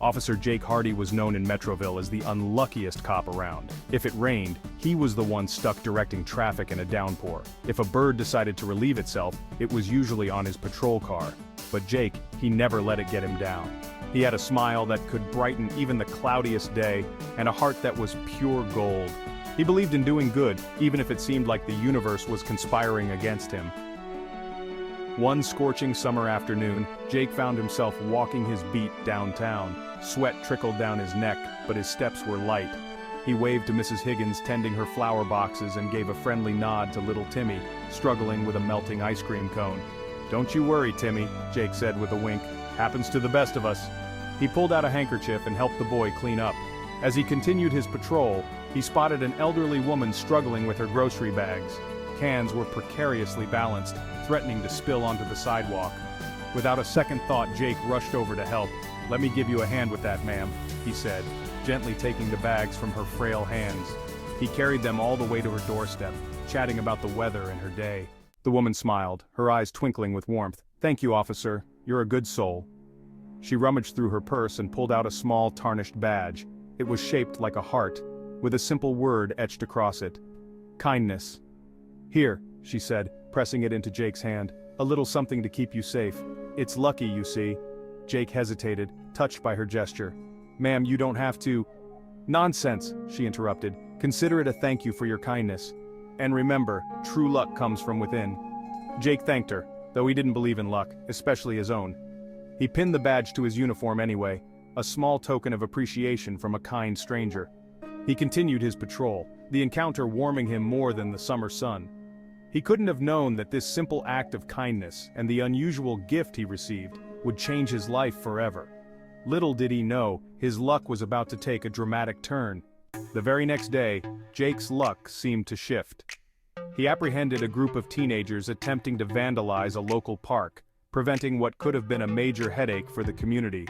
Officer Jake Hardy was known in Metroville as the unluckiest cop around. If it rained, he was the one stuck directing traffic in a downpour. If a bird decided to relieve itself, it was usually on his patrol car. But Jake, he never let it get him down. He had a smile that could brighten even the cloudiest day, and a heart that was pure gold. He believed in doing good, even if it seemed like the universe was conspiring against him. One scorching summer afternoon, Jake found himself walking his beat downtown. Sweat trickled down his neck, but his steps were light. He waved to Mrs. Higgins tending her flower boxes and gave a friendly nod to little Timmy, struggling with a melting ice cream cone. "Don't you worry, Timmy," Jake said with a wink. "Happens to the best of us." He pulled out a handkerchief and helped the boy clean up. As he continued his patrol, he spotted an elderly woman struggling with her grocery bags. Cans were precariously balanced, threatening to spill onto the sidewalk. Without a second thought, Jake rushed over to help. "Let me give you a hand with that, ma'am," he said, gently taking the bags from her frail hands. He carried them all the way to her doorstep, chatting about the weather and her day. The woman smiled, her eyes twinkling with warmth. "Thank you, officer. You're a good soul." She rummaged through her purse and pulled out a small tarnished badge. It was shaped like a heart, with a simple word etched across it. "Kindness." "Here," she said, pressing it into Jake's hand. "A little something to keep you safe. It's lucky, you see." Jake hesitated, touched by her gesture. "Ma'am, you don't have to—" "Nonsense," she interrupted. "Consider it a thank you for your kindness. And remember, true luck comes from within." Jake thanked her, though he didn't believe in luck, especially his own. He pinned the badge to his uniform anyway, a small token of appreciation from a kind stranger. He continued his patrol, the encounter warming him more than the summer sun. He couldn't have known that this simple act of kindness and the unusual gift he received would change his life forever. Little did he know, his luck was about to take a dramatic turn. The very next day, Jake's luck seemed to shift. He apprehended a group of teenagers attempting to vandalize a local park, preventing what could have been a major headache for the community.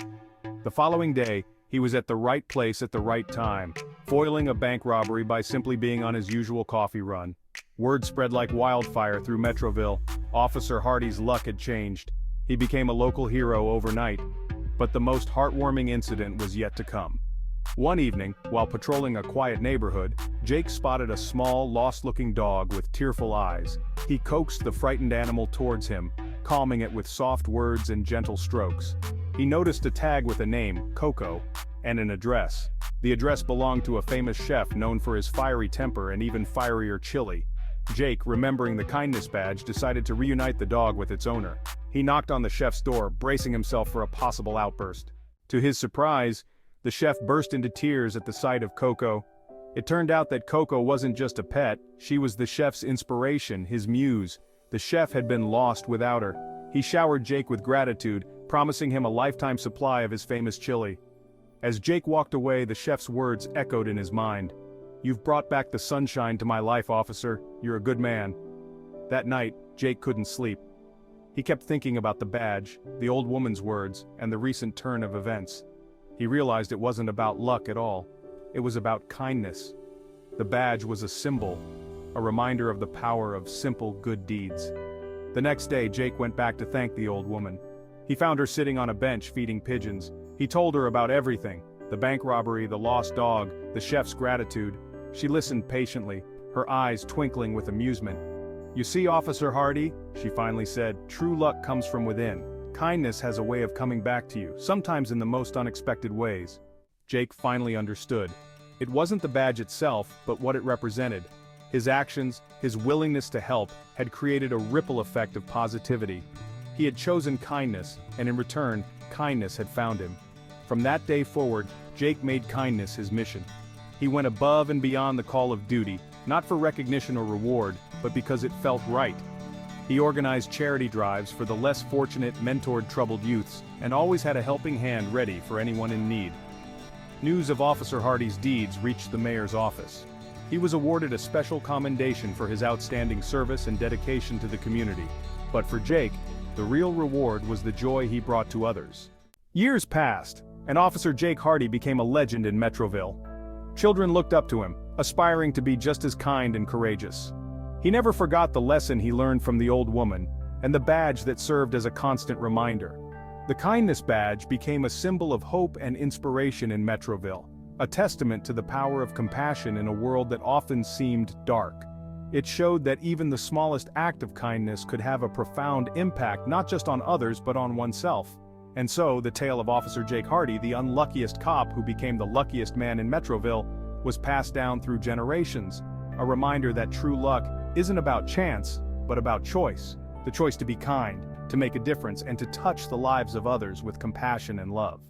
The following day, he was at the right place at the right time, foiling a bank robbery by simply being on his usual coffee run. Word spread like wildfire through Metroville. Officer Hardy's luck had changed. He became a local hero overnight. But the most heartwarming incident was yet to come. One evening, while patrolling a quiet neighborhood, Jake spotted a small, lost-looking dog with tearful eyes. He coaxed the frightened animal towards him, calming it with soft words and gentle strokes. He noticed a tag with a name, Coco, and an address. The address belonged to a famous chef known for his fiery temper and even fierier chili. Jake, remembering the kindness badge, decided to reunite the dog with its owner. He knocked on the chef's door, bracing himself for a possible outburst. To his surprise, the chef burst into tears at the sight of Coco. It turned out that Coco wasn't just a pet, she was the chef's inspiration, his muse. The chef had been lost without her. He showered Jake with gratitude, promising him a lifetime supply of his famous chili. As Jake walked away, the chef's words echoed in his mind. "You've brought back the sunshine to my life, officer. You're a good man." That night, Jake couldn't sleep. He kept thinking about the badge, the old woman's words, and the recent turn of events. He realized it wasn't about luck at all. It was about kindness. The badge was a symbol, a reminder of the power of simple good deeds. The next day, Jake went back to thank the old woman. He found her sitting on a bench feeding pigeons. He told her about everything, the bank robbery, the lost dog, the chef's gratitude. She listened patiently, her eyes twinkling with amusement. "You see, Officer Hardy," she finally said, "true luck comes from within. Kindness has a way of coming back to you, sometimes in the most unexpected ways." Jake finally understood. It wasn't the badge itself, but what it represented. His actions, his willingness to help, had created a ripple effect of positivity. He had chosen kindness, and in return, kindness had found him. From that day forward, Jake made kindness his mission. He went above and beyond the call of duty, not for recognition or reward, but because it felt right. He organized charity drives for the less fortunate, mentored troubled youths, and always had a helping hand ready for anyone in need. News of Officer Hardy's deeds reached the mayor's office. He was awarded a special commendation for his outstanding service and dedication to the community. But for Jake, the real reward was the joy he brought to others. Years passed, and Officer Jake Hardy became a legend in Metroville. Children looked up to him, aspiring to be just as kind and courageous. He never forgot the lesson he learned from the old woman, and the badge that served as a constant reminder. The kindness badge became a symbol of hope and inspiration in Metroville, a testament to the power of compassion in a world that often seemed dark. It showed that even the smallest act of kindness could have a profound impact not just on others but on oneself. And so, the tale of Officer Jake Hardy, the unluckiest cop who became the luckiest man in Metroville, was passed down through generations, a reminder that true luck isn't about chance, but about choice. The choice to be kind, to make a difference, and to touch the lives of others with compassion and love.